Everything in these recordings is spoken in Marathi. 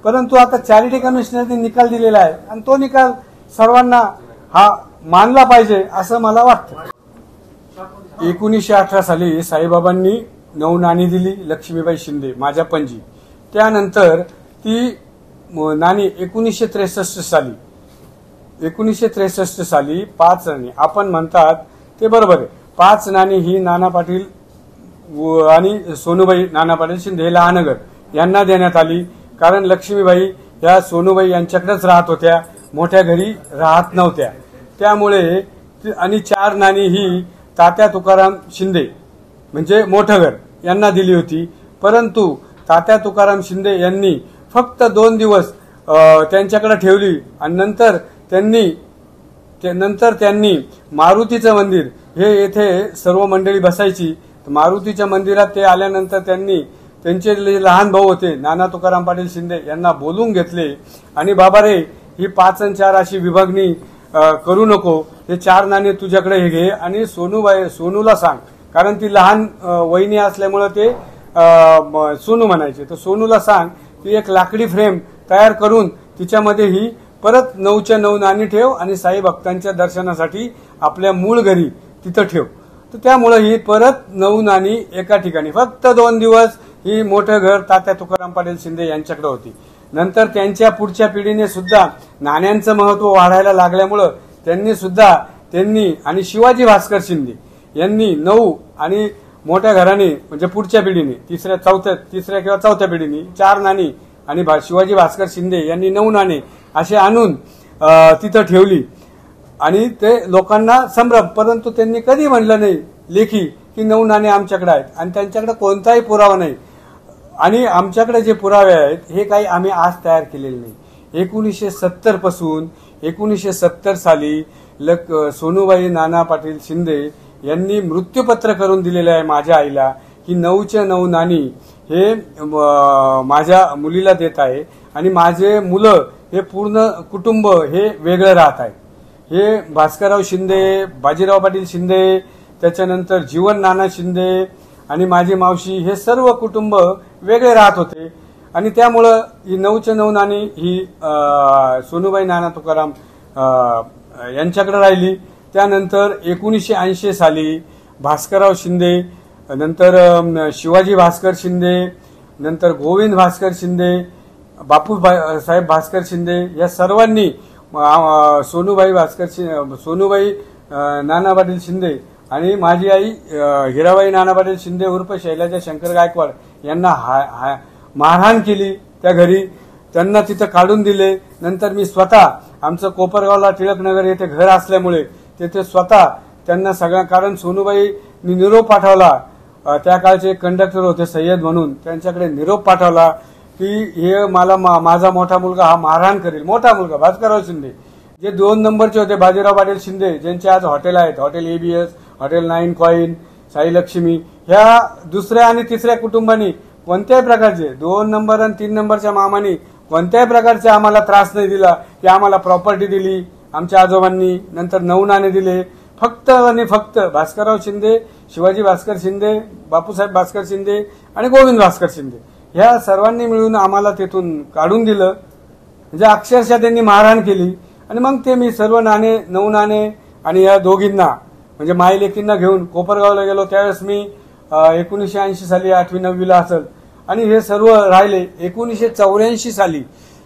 परंतु आता चॅरिटी कमिशनरने निकाल दिलेला आहे आणि तो निकाल सर्वांना हा मानला पाहिजे असं मला वाटतं. 1918 साली साईबाबांनी 9 नाणी दिली लक्ष्मीबाई शिंदे माझ्या पणजी. त्यानंतर ती नाणी 1963 साली 5 नाणी आपण म्हणतात ते बरोबर आहे. 5 नाणी ही नाना पाटील आणि सोनूबाई नाना पाटील शिंदे लहानगर यांना देण्यात आली. कारण लक्ष्मीबाई या सोनूबाई यांच्याकडेच राहत होत्या, मोठ्या घरी राहत नव्हत्या. त्यामुळे आणि 4 नाणी ही तात्या तुकाराम शिंदे म्हणजे मोठं घर यांना दिली होती. परंतु तात्या तुकाराम शिंदे यांनी फक्त 2 दिवस त्यांच्याकडे ठेवली आणि नंतर त्यांनी मारुतीचं मंदिर हे येथे सर्व मंडळी बसायची. मारुतीच्या मंदिरात ते आल्यानंतर त्यांचे लहान भाऊ होते नाना तुकाराम पाटील शिंदे यांना बोलून घेतले आणि बाबा रे ही 5 आणि 4 अशी विभागणी करू नको, हे 4 नाणे तुझ्याकडे हे घे आणि सोनूला सांग. कारण ती लहान वहिनी असल्यामुळे ते सोनू म्हणायचे. तर सोनूला सांग ती एक लाकडी फ्रेम तयार करून तिच्यामध्ये ही परत 9च्या 9 नाणी ठेव आणि साई भक्तांच्या दर्शनासाठी आपल्या मूळ घरी तिथं ठेव. तर त्यामुळे ही परत 9 नाणी एका ठिकाणी फक्त 2 दिवस ही मोठं घर तात्या तुकाराम पाटील शिंदे यांच्याकडे होती. नंतर त्यांच्या पुढच्या पिढीने सुद्धा नाण्यांचं महत्व वाढायला लागल्यामुळं त्यांनी आणि शिवाजी भास्कर शिंदे यांनी 9 आणि मोठ्या घराने म्हणजे पुढच्या पिढीने तिसऱ्या किंवा चौथ्या पिढीने 4 नाणी आणि शिवाजी भास्कर शिंदे यांनी 9 नाणे असे आणून तिथं ठेवली आणि ते लोकांना संभ्रम. परंतु त्यांनी कधी म्हणलं नाही लेखी की 9 नाणे आमच्याकडे आहेत आणि त्यांच्याकडे कोणताही पुरावा नाही. आणि आमच्याकडे जे पुरावे आहेत हे काही आम्ही आज तयार केलेले नाही. 1970 पासून 1970 साली सोनूबाई नाना पाटील शिंदे यांनी मृत्यूपत्र करून दिलेलं आहे माझ्या आईला की 9च्या 9 नाणी हे माझ्या मुलीला देत आहे आणि माझे मुलं हे पूर्ण कुटुंब हे वेगळं राहत आहे. हे भास्करराव शिंदे, बाजीराव पाटील शिंदे, त्याच्यानंतर जीवन नाना शिंदे आणि माझी मावशी हे सर्व कुटुंब वेगळे राहत होते आणि त्यामुळं ही 9च्या 9 नाणी ही सोनूबाई नाना तुकाराम यांच्याकडे राहिली. त्यानंतर 1980 साली भास्करराव शिंदे, नंतर शिवाजी भास्कर शिंदे, नंतर गोविंद भास्कर शिंदे, बापू साहेब भास्कर शिंदे या सर्वांनी सोनूबाई नाना पाटील शिंदे आणि माझी आई हिराबाई नाना पाटील शिंदे उर्फ शैलाजा शंकर गायकवाड यांना मारहाण केली. त्या घरी त्यांना तिथं काढून दिले. नंतर मी स्वतः आमचं कोपरगावला टिळकनगर येथे घर असल्यामुळे तेथे स्वतः त्यांना कारण सोनूबाईंनी निरोप पाठवला. त्या काळचे कंडक्टर होते सय्यद म्हणून, त्यांच्याकडे निरोप पाठवला की हे मला माझा मोठा मुलगा हा मारहाण करेल. मोठा मुलगा भास्करराव शिंदे जे 2 नंबरचे होते बाजीराव पाटील शिंदे ज्यांचे आज हॉटेल आहेत, hotel ABS, hotel 9 coin, Sai Lakshmi, ह्या दुसऱ्या आणि तिसऱ्या कुटुंबांनी कोणत्याही प्रकारचे 2 नंबर आणि 3 नंबरच्या मामांनी कोणत्याही प्रकारचे आम्हाला त्रास नाही दिला की आम्हाला प्रॉपर्टी दिली आमच्या आजोबांनी. नंतर 9 नाणे दिले. फक्त आणि फक्त भास्करराव शिंदे, शिवाजी भास्कर शिंदे, बापूसाहेब भास्कर शिंदे आणि गोविंद भास्कर शिंदे ह्या सर्वांनी मिळून आम्हाला तेथून काढून दिलं. म्हणजे अक्षरशः त्यांनी मारहाण केली. आणि मग ते मी सर्व नाणे 9 नाणे आणि या दोघींना म्हणजे माई लेकींना घेऊन कोपरगावला गेलो. त्यावेळेस मी 1980 साली 8वी 9वीला असेल आणि हे सर्व राहिले. 1984 साली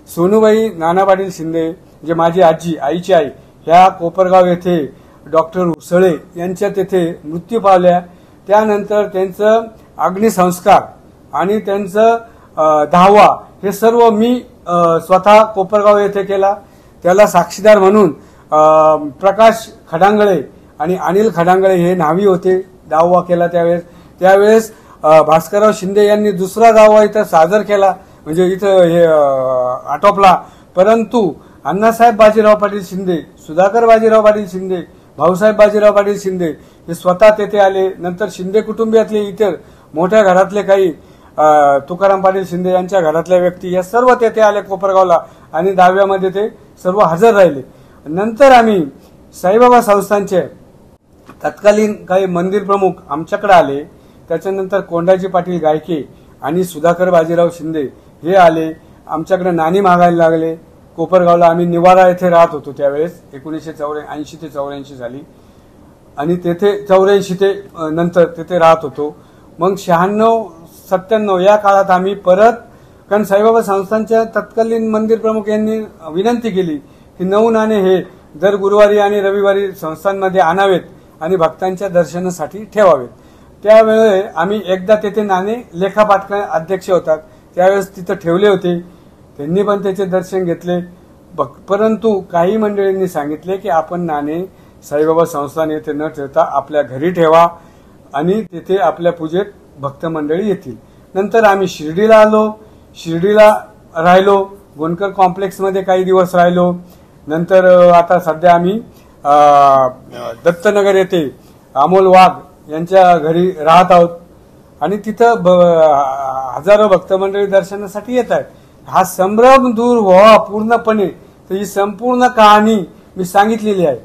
सोनूबाई नाना पाटील शिंदे जे माझी आजी, आईची आई, ह्या कोपरगाव येथे डॉक्टर उसळे यांच्या तेथे मृत्यू पावल्या. त्यानंतर त्यांचं अग्निसंस्कार आणि त्यांचं 10वा हे सर्व मी स्वतः कोपरगाव येथे केला. त्याला साक्षीदार म्हणून प्रकाश खडांगळे आणि अनिल खडांगळे हे न्हावी होते. 10वा केला त्यावेळेस भास्करराव शिंदे यांनी दुसरा 10वा इथं सादर केला म्हणजे इथं हे आटोपला. परंतु अण्णासाहेब बाजीराव पाटील शिंदे, सुधाकर बाजीराव पाटील शिंदे, भाऊसाहेब बाजीराव पाटील शिंदे हे स्वतः तेथे आले. नंतर शिंदे कुटुंबियातले इतर मोठ्या घरातले काही तुकाराम पाटील शिंदे यांच्या घरातल्या व्यक्ती या सर्व तेथे आले कोपरगावला आणि 10व्यामध्ये ते सर्व हजर राहिले. नंतर आम्ही साईबाबा संस्थानचे तत्कालीन काही मंदिर प्रमुख आमच्याकडे आले. त्याच्यानंतर कोंडाजी पाटील गायके आणि सुधाकर बाजीराव शिंदे हे आले आमच्याकडे नाणी मागायला लागले. कोपरगावला आम्ही निवारा येथे राहत होतो त्यावेळेस 1980 ते 84 झाली आणि तेथे 84 ते नंतर तेथे राहत होतो. मग 96-97 या काळात आम्ही परत, कारण साईबाबा संस्थानच्या तत्कालीन मंदिर प्रमुख यांनी विनंती केली की 9 नाणे हे दर गुरुवारी आणि रविवारी संस्थांमध्ये आणावेत आणि भक्तांच्या दर्शनासाठी ठेवावेत. त्यावेळी आम्ही एकदा तेथे नाणे लेखापाटकर अध्यक्ष होतात त्यावेळेस तिथं ठेवले होते. त्यांनी पण त्याचे दर्शन घेतले. परंतु काही मंडळींनी सांगितले की आपण नाणे साईबाबा संस्थान येथे न ठेवता आपल्या घरी ठेवा आणि तेथे आपल्या पूजेत भक्त मंडळी येतील. नंतर आम्ही शिर्डीला आलो. शिर्डीला राहिलो. गोंडकर कॉम्प्लेक्समध्ये काही दिवस राहिलो. नंतर आता सध्या आम्ही दत्तनगर येथे अमोल वाघ यांच्या घरी राहत आहोत आणि तिथं हजारो भक्त मंडळी दर्शनासाठी येत आहेत. हा संभ्रम दूर व्हावा पूर्णपणे, तर ही संपूर्ण कहाणी मी सांगितलेली आहे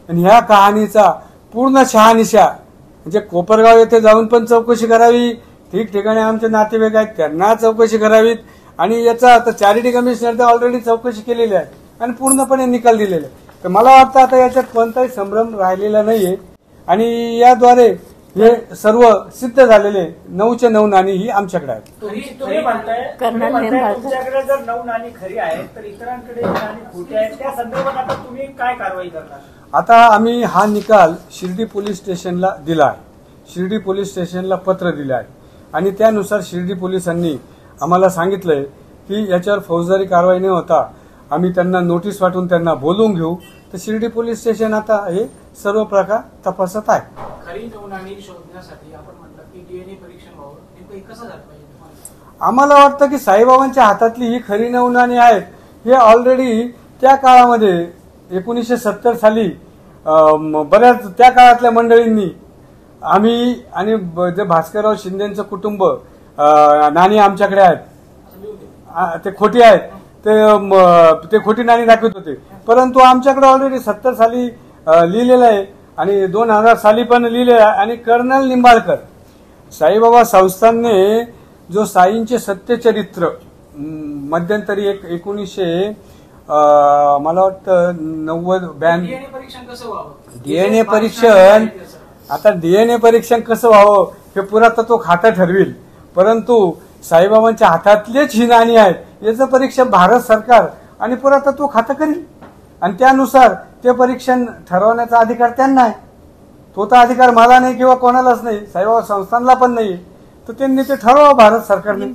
आणि ह्या कहाणीचा पूर्ण शहानिशा म्हणजे कोपरगाव येथे जाऊन पण चौकशी करावी, ठिकठिकाणी आमचे नातेवाईक आहेत त्यांना चौकशी करावीत आणि याचा आता चॅरिटी कमिशनर तर ऑलरेडी चौकशी केलेली आहे आणि पूर्णपणे निकाल दिलेला आहे. तर मला वाटतं आता याच्यात कोणताही संभ्रम राहिलेला नाहीये आणि याद्वारे हे सर्व सिद्ध झालेले 9च्या 9 नाणी ही आमच्याकडे आहेत. तुम्ही म्हणताय तुमच्याकडे जर 9 नाणी खरी आहेत तर इतरांकडे नाणी खोटी आहेत, त्या संदर्भात आता तुम्ही काय कारवाई करणार? आता आम्ही हा निकाल शिर्डी पोलीस स्टेशनला दिला आहे. शिर्डी पोलीस स्टेशनला पत्र दिले आहे आणि त्यानुसार शिर्डी पोलिसांनी आम्हाला सांगितलंय की याच्यावर फौजदारी कारवाई न होता आम्ही त्यांना नोटीस पाठवून त्यांना बोलवून घेऊ. तर शिर्डी पोलीस स्टेशन आता हे सर्व प्रकार तपासत आहे. खरी 9 नाणी शोधण्यासाठी आपण म्हटलं की डीएनए परीक्षण व्हावं, नेमकं कसं झालं पाहिजे? आम्हाला वाटतं की साईबाबांच्या हातातली ही खरी 9 नाणी आहेत. हे ऑलरेडी त्या काळामध्ये 1970 साली बऱ्याच त्या काळातल्या मंडळींनी आम्ही आणि जे भास्करराव शिंदेचं कुटुंब नाणी आमच्याकडे आहेत ते खोटी आहेत, ते खोटी नाणी दाखवत होते. परंतु आमच्याकडे ऑलरेडी 70 साली लिहिलेलं आहे आणि 2000 साली पण लिहिलेलं आहे. आणि कर्नल निंबाळकर साईबाबा संस्थानने जो साईंचे सत्यचरित्र मध्यंतरी 1900 मला वाटतं 90-92 डीएनए परीक्षण आता डीएनए परीक्षण कसं व्हावं हे पुरातत्व खातं ठरविल. परंतु साईबाबांच्या हातातलीच ही नाणी आहेत याचं परीक्षण भारत सरकार आणि पुरातत्व खातं करील आणि त्यानुसार ते परीक्षण ठरवण्याचा अधिकार त्यांना आहे. तो तर अधिकार मला नाही किंवा कोणालाच नाही, साईबाबा संस्थानला पण नाही. तर त्यांनी ते ठरवावं भारत सरकारने.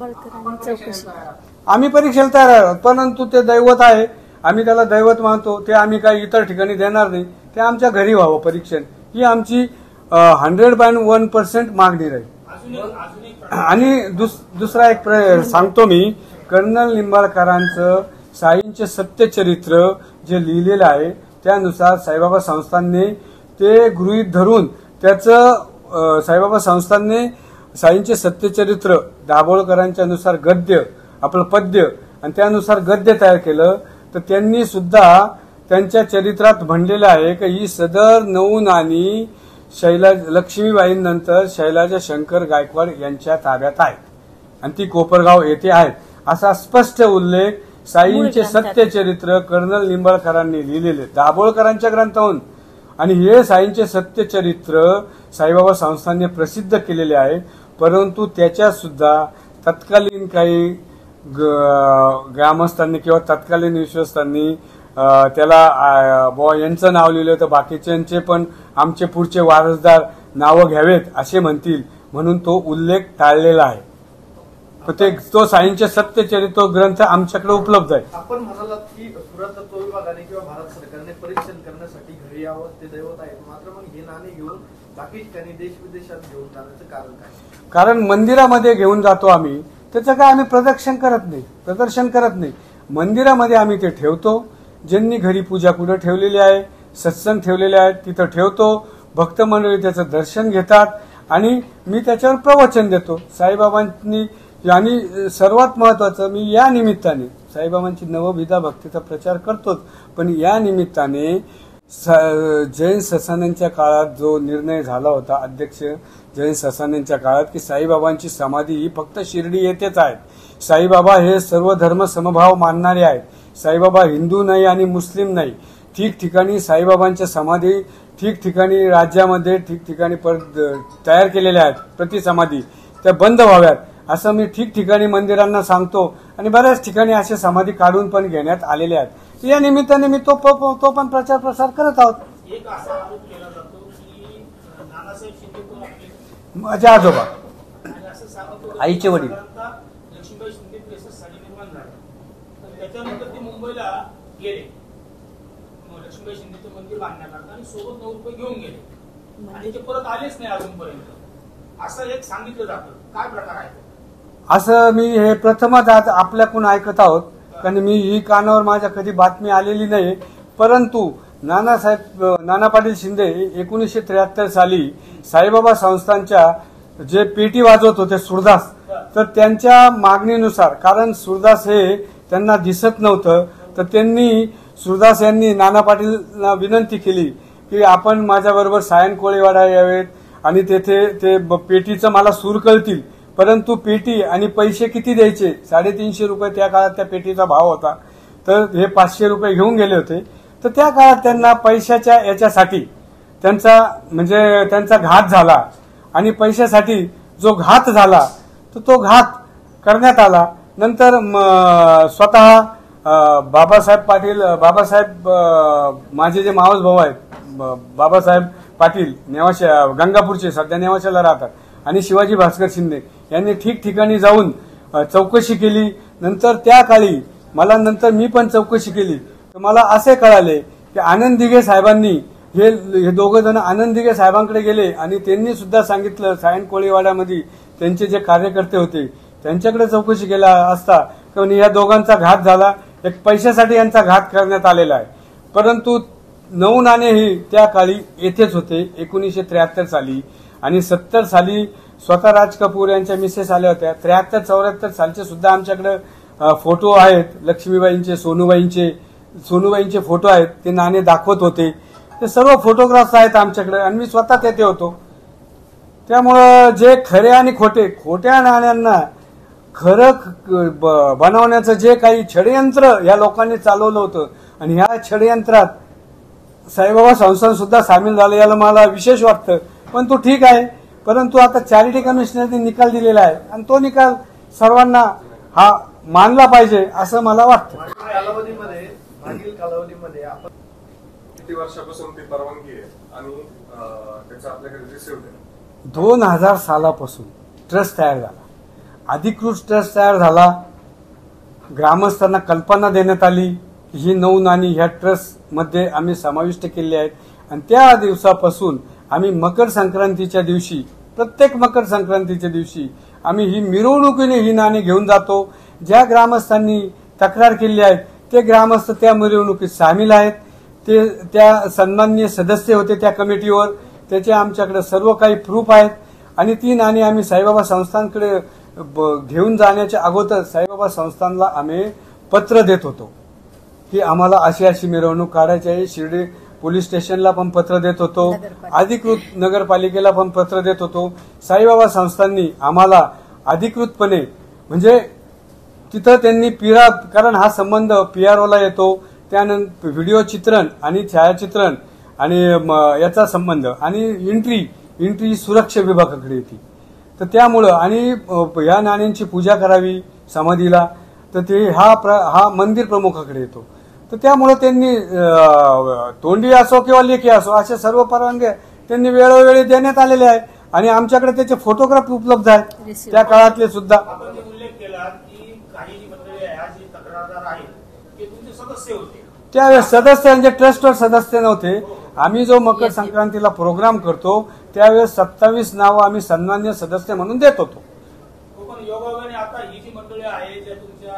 आम्ही परीक्षेला तयार आहोत, परंतु ते दैवत आहे, आम्ही त्याला दैवत मानतो, ते आम्ही काही इतर ठिकाणी देणार नाही. ते आमच्या घरी व्हावं परीक्षण, ही आमची 101% मागणी राहील. आणि दुसरा एक सांगतो मी, कर्नल निंबाळकरांचं साईंचे सत्यचरित्र जे लिहिलेलं आहे त्यानुसार साईबाबा संस्थानने ते गृहीत धरून त्याचं साईबाबा संस्थानने साईंचे सत्यचरित्र दाभोळकरांच्या नुसार गद्य आपलं पद्य आणि त्यानुसार गद्य तयार केलं. तर त्यांनी सुद्धा त्यांच्या चरित्रात म्हणलेलं आहे की ही सदर 9 नाणी लक्ष्मीबाईंनंतर शैलाजा शंकर गायकवाड यांच्या ताब्यात आहे आणि ती कोपरगाव येथे आहेत असा स्पष्ट उल्लेख साईंचे सत्यचरित्र कर्नल निंबाळकरांनी लिहिलेले दाभोळकरांच्या ग्रंथाहून. आणि हे साईंचे सत्यचरित्र साईबाबा संस्थानने प्रसिद्ध केलेले आहे. परंतु त्याच्यात सुद्धा तत्कालीन काही ग्रामस्थांनी किंवा तत्कालीन विश्वस्तांनी त्याला यांचं नाव लिहिलं तर बाकीच्यांचे पण आमचे पुढचे वारसदार नावं घ्यावेत असे म्हणतील म्हणून तो उल्लेख टाळलेला आहे. तो साईंचे सत्यचरित्र ग्रंथ आमच्याकडे उपलब्ध आहे. आपण म्हणालात की पुरातत्व विभागाने किंवा भारत सरकारने परीक्षण करण्यासाठी घरी यावं ते दैवत आहेत, मात्र मग हे नाणे घेऊन बाकी ठिकाणी देश विदेशात घेऊन जाण्याचं कारण काय? कारण मंदिरामध्ये घेऊन जातो आम्ही, त्याचं काय आम्ही प्रदर्शन करत नाही. मंदिरामध्ये आम्ही ते ठेवतो. ज्यांनी घरी पूजा कुठं ठेवलेली आहे, सत्संग ठेवलेले आहेत तिथं ठेवतो. भक्त मंडळी त्याचं दर्शन घेतात आणि मी त्याच्यावर प्रवचन देतो साईबाबांनी. आणि सर्वात महत्वाचं, मी या निमित्ताने साईबाबांची नवविधा भक्तीचा प्रचार करतोच, पण या निमित्ताने जैन ससाण्यांच्या काळात जो निर्णय झाला होता अध्यक्ष जैन ससाण्यांच्या काळात की साईबाबांची समाधी ही फक्त शिर्डी येथेच आहे, साईबाबा हे सर्व धर्म समभाव मानणारे आहेत. साईबाबा हिंदू नाही आणि मुस्लिम नाही. ठिकठिकाणी साईबाबांच्या समाधी ठिकठिकाणी राज्यामध्ये ठिकठिकाणी तयार केलेल्या आहेत. प्रतिसमाधी त्या बंद व्हाव्यात असं मी ठिकठिकाणी मंदिरांना सांगतो आणि बऱ्याच ठिकाणी असे समाधी काढून पण घेण्यात आलेले आहेत. या निमित्ताने मी तो पण प्रचार प्रसार करत आहोत. एक असा आरोप केला जातो की नानासाहेब शिंदे कोण आपले माझे आजोबा आणि असं सांगत होतं आईचे वडील. साधारणतः लक्ष्मीबाई शिंदे प्रेससाठी निर्माण झालं. तर त्याच्यानंतर ते मुंबईला गेले. मग लक्ष्मीबाई शिंदेचं मंदिर बांधण्याकरता आणि सोबत 9 रुपये घेऊन गेले आणि ते परत आलेच नाही अजूनपर्यंत, असं एक सांगितलं जातं. काय प्रकार आहे? असं मी हे प्रथमच आज आपल्याकडून ऐकत आहोत, कारण मी ही कानावर माझ्या कधी बातमी आलेली नाही. परंतु नाना पाटील शिंदे 1973 साली साईबाबा संस्थांच्या जे पेटी वाजवत होते सुरदास, तर त्यांच्या मागणीनुसार, कारण सुरदास हे त्यांना दिसत नव्हतं, तर त्यांनी सुरदास यांनी नाना पाटीलला विनंती केली की आपण माझ्याबरोबर सायन कोळीवाडा यावेत आणि तेथे ते पेटीचं मला सूर कळतील. परंतु पेटी आणि पैसे किती द्यायचे? 350 रुपये त्या काळात त्या पेटीचा भाव होता. तर हे 500 रुपये घेऊन गेले होते. तर त्या काळात त्यांना पैशाच्या याच्यासाठी त्यांचा घात झाला आणि पैशासाठी जो घात झाला तर तो घात करण्यात आला. नंतर स्वतः बाबासाहेब माझे जे मावस भाऊ आहेत बाबासाहेब पाटील नेवाशा गंगापूरचे, सध्या नेवाशाला राहतात, आणि शिवाजी भास्कर शिंदे यांनी ठिकठिकाणी जाऊन चौकशी केली. नंतर त्या काळी नंतर मी पण चौकशी केली तर मला असे कळाले की आनंद दिघे साहेबांनी हे दोघं जण आनंद दिघे साहेबांकडे गेले आणि त्यांनी सुद्धा सांगितलं, सायन कोळीवाड्यामध्ये त्यांचे जे कार्यकर्ते होते त्यांच्याकडे चौकशी केला असता की या दोघांचा घात झाला, एक पैशासाठी यांचा घात करण्यात आलेला आहे. परंतु 9 नाणे ही त्या काळी येथेच होते 1973 साली, आणि 70 साली स्वतः राज कपूर यांच्या मिसेस आल्या होत्या. 73-74 सालचे सुद्धा आमच्याकडे फोटो आहेत, लक्ष्मीबाईंचे, सोनूबाईंचे फोटो आहेत. ते नाणे दाखवत होते. ते सर्व फोटोग्राफ्स आहेत आमच्याकडे आणि मी स्वतः तेथे होतो. त्यामुळं जे खरे आणि खोट्या नाण्यांना खरं बनवण्याचं जे काही षडयंत्र या लोकांनी चालवलं होतं आणि ह्या षडयंत्रात साईबाबा संस्थान सुद्धा सामील झाले, याला मला विशेष वाटतं. पण तो ठीक आहे. परंतु आता चॅरिटी कमिशनरने निकाल दिलेला आहे आणि तो निकाल सर्वांना हा मानला पाहिजे असं मला वाटतं. मागील कालावधीमध्ये आपण किती वर्षापासून ती परवानगी आहे आणि त्याचा आपल्याकडे रिसिव्ह आहे? 2000 सालापासून ट्रस्ट तयार झाला, अधिकृत ट्रस्ट तयार झाला. ग्रामस्थांना कल्पना देण्यात आली की ही 9 नाणी ह्या ट्रस्ट मध्ये आम्ही समाविष्ट केली आहेत आणि त्या दिवसापासून आम्ही मकर संक्रांतीच्या दिवशी, प्रत्येक मकर संक्रांतीच्या दिवशी आम्ही ही मिरवणुकीने ही नाणी घेऊन जातो. ज्या ग्रामस्थांनी तक्रार केली आहे ते ग्रामस्थ त्या मिरवणुकीत सामील आहेत. ते त्या सन्माननीय सदस्य होते त्या कमिटीवर. त्याचे आमच्याकडे सर्व काही प्रूफ आहेत आणि ती नाणी आम्ही साईबाबा संस्थांकडे घेऊन जाण्याच्या अगोदर साईबाबा संस्थानला आम्ही पत्र देत होतो की आम्हाला अशी मिरवणूक काढायची आहे. शिर्डी पोलीस स्टेशनला पण पत्र देत होतो, अधिकृत नगरपालिकेला पण पत्र देत होतो. साईबाबा संस्थांनी आम्हाला अधिकृतपणे तिथं त्यांनी कारण हा संबंध PROला येतो, त्यानंतर व्हिडिओ चित्रण आणि छायाचित्रण आणि याचा संबंध आणि एंट्री सुरक्षा विभागाकडे येते. तर त्यामुळं आणि या नाण्यांची पूजा करावी समाधीला तर ते हा मंदिर प्रमुखाकडे येतो. तर त्यामुळे त्यांनी तोंडी असो किंवा लेखी असो अशा सर्व परवानग्या त्यांनी वेळोवेळी देण्यात आलेल्या आहे आणि आमच्याकडे त्याचे फोटोग्राफ उपलब्ध आहेत त्या काळातले सुद्धा. आपण उल्लेख केला की काही जी मंडळी आहे, जी तक्रारदार आहेत ते तुमचे सदस्य होते. त्यावेळेस सदस्य म्हणजे ट्रस्टवर सदस्य नव्हते. आम्ही जो मकर संक्रांतीला प्रोग्राम करतो त्यावेळेस 27 नावं आम्ही सन्मान्य सदस्य म्हणून देत होतो. पण योगायोगाने आता ही जी मंडळी आहे ज्या तुमच्या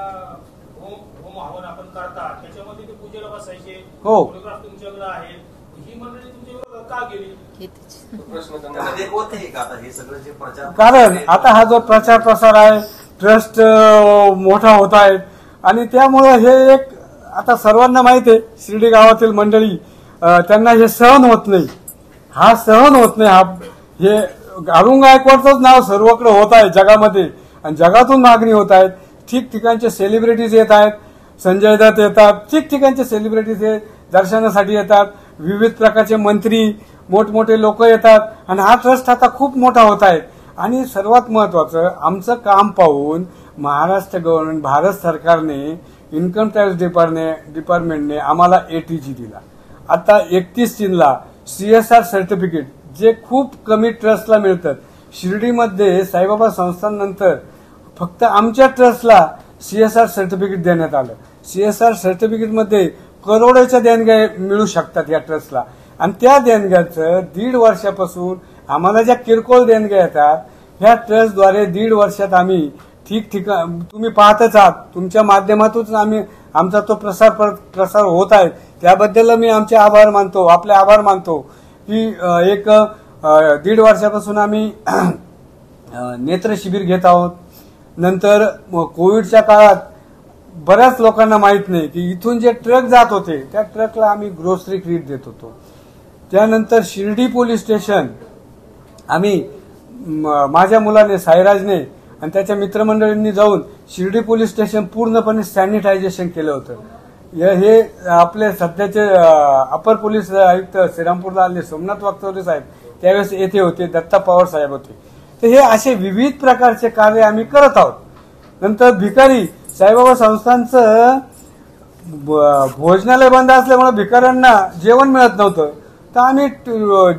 होम हवन आपण करता त्याच्यामध्ये ते पूजेला बसायचे, हो. फोटोग्राफ तुमच्याकडे आहे, ही मंडळी तुमच्याकडे का गेली? कारण आता हा जो प्रचार प्रसार आहे, ट्रस्ट मोठा होत आहे आणि त्यामुळे हे एक आता सर्वांना माहिती आहे शिर्डी गावातील मंडळी त्यांना हे सहन होत नाही. हे अरुण गायकवाडचंच नाव सर्वकडे होत आहे जगामध्ये आणि जगातून मागणी होत आहेत. ठिकठिकाणचे सेलिब्रिटीज येत आहेत. संजय दत्त येतात, ठिकठिकाणचे सेलिब्रिटीज हे दर्शनासाठी येतात. विविध प्रकारचे मंत्री, मोठमोठे लोक येतात आणि हा ट्रस्ट आता खूप मोठा होत आहे. आणि सर्वात महत्वाचं, आमचं काम पाहून महाराष्ट्र गव्हर्नमेंट, भारत सरकारने, इन्कम टॅक्स डिपार्टमेंटने आम्हाला ATG दिला. आता 31/3ला CSR सर्टिफिकेट जे खूप कमी ट्रस्टला मिळतात. शिर्डीमध्ये साईबाबा संस्थांनंतर फक्त आमच्या ट्रस्टला CSR सर्टिफिकेट देण्यात आलं. CSR सर्टिफिकेटमध्ये करोडोच्या देणग्या मिळू शकतात या ट्रस्टला. आणि त्या देणग्याचं 1.5 वर्षापासून आम्हाला ज्या किरकोळ देणग्या येतात, ह्या ट्रस्टद्वारे 1.5 वर्षात आम्ही ठिकठिकाण, तुम्ही पाहतच आहात, तुमच्या माध्यमातून आमचा तो प्रसार होत आहे. त्याबद्दल मी आमचे आभार मानतो, आपले आभार मानतो की 1.5 वर्षापासून आम्ही नेत्र शिबिर घेत आहोत. नंतर कोविडच्या काळात बऱ्याच लोकांना माहित नाही की इथून जे ट्रक जात होते त्या ट्रकला आम्ही ग्रोसरी किट देत होतो. त्यानंतर शिर्डी पोलीस स्टेशन आम्ही, माझ्या मुलाने, साईराजने आणि त्याच्या मित्रमंडळींनी जाऊन शिर्डी पोलीस स्टेशन पूर्णपणे सॅनिटायझेशन केलं होतं. हे आपले सध्याचे अपर पोलीस आयुक्त श्रीरामपूरला आले सोमनाथ वागचौरे साहेब त्यावेळेस येथे होते, दत्ता पवार साहेब होते. तर हे असे विविध प्रकारचे कार्य आम्ही करत आहोत. नंतर भिकारी, साईबाबा संस्थांचं भोजनालय बंद असल्यामुळे भिकाऱ्यांना जेवण मिळत नव्हतं. तर आम्ही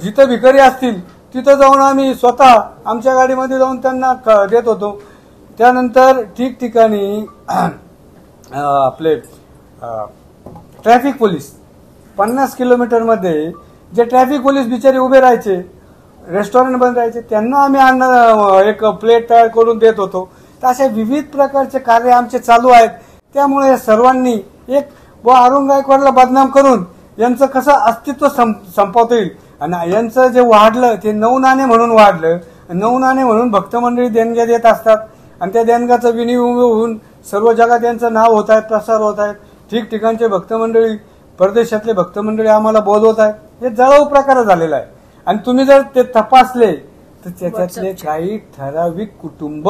जिथं भिकारी असतील तिथं जाऊन आम्ही स्वतः आमच्या गाडीमध्ये जाऊन त्यांना देत होतो. त्यानंतर ठिकठिकाणी आपले ट्रॅफिक पोलीस 50 किलोमीटरमध्ये जे ट्रॅफिक पोलीस बिचारे उभे राहायचे, रेस्टॉरंट बंद राहायचे, त्यांना आम्ही अन्न एक प्लेट तयार करून देत होतो. तर अशा विविध प्रकारचे कार्य आमचे चालू आहेत. त्यामुळे सर्वांनी एक अरुण गायकवाडला बदनाम करून यांचं कसं अस्तित्व संपवता येईल. आणि यांचं जे वाढलं ते 9 नाणे म्हणून वाढलं. 9 नाणे म्हणून भक्त मंडळी देणग्या देत असतात आणि त्या देणग्याचं विनिमय होऊन सर्व जगात यांचं नाव होत आहे, प्रसार होत आहे. ठिकठिकाणचे भक्त मंडळी, परदेशातले भक्त मंडळी आम्हाला बोलवत आहेत. हे जळाऊ प्रकार झालेला आहे. आणि तुम्ही जर ते तपासले तर त्याच्यातले काही ठराविक कुटुंब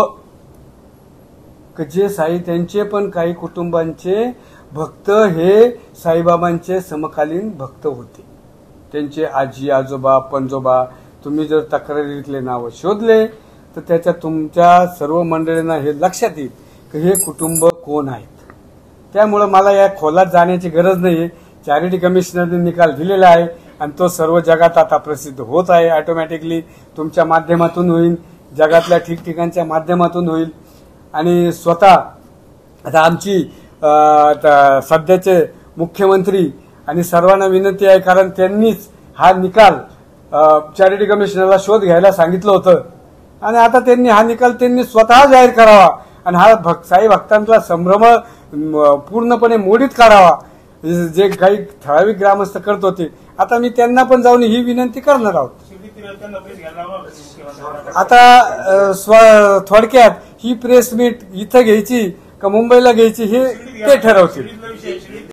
जे त्यांचे पण काही कुटुंबांचे भक्त हे साईबाबांचे समकालीन भक्त होते. त्यांचे आजी, आजोबा, पणजोबा, तुम्ही जर तक्रारीतले नाव शोधले तर त्याच्या तुमच्या सर्व मंडळींना हे लक्षात येईल की हे कुटुंब कोण आहेत. त्यामुळे मला या खोलात जाण्याची गरज नाहीये. चॅरिटी कमिशनरने निकाल दिलेला आहे आणि तो सर्व जगात आता प्रसिद्ध होत आहे. ऑटोमॅटिकली तुमच्या माध्यमातून होईल, जगातल्या ठिकठिकाणच्या माध्यमातून होईल. आणि स्वतः आता आमची सध्याचे मुख्यमंत्री आणि सर्वांना विनंती आहे, कारण त्यांनीच हा निकाल चॅरिटी कमिशनरला शोध घ्यायला सांगितलं होतं आणि आता त्यांनी हा निकाल स्वतः जाहीर करावा आणि हा साई भक्तांचा संभ्रम पूर्णपणे मोडीत काढावा, जे काही ठराविक ग्रामस्थ करत होते. आता मी त्यांना पण जाऊन ही विनंती करणार आहोत. आता थोडक्यात ही प्रेस मीट इथं घ्यायची का मुंबईला घ्यायची हे ते ठरवतील.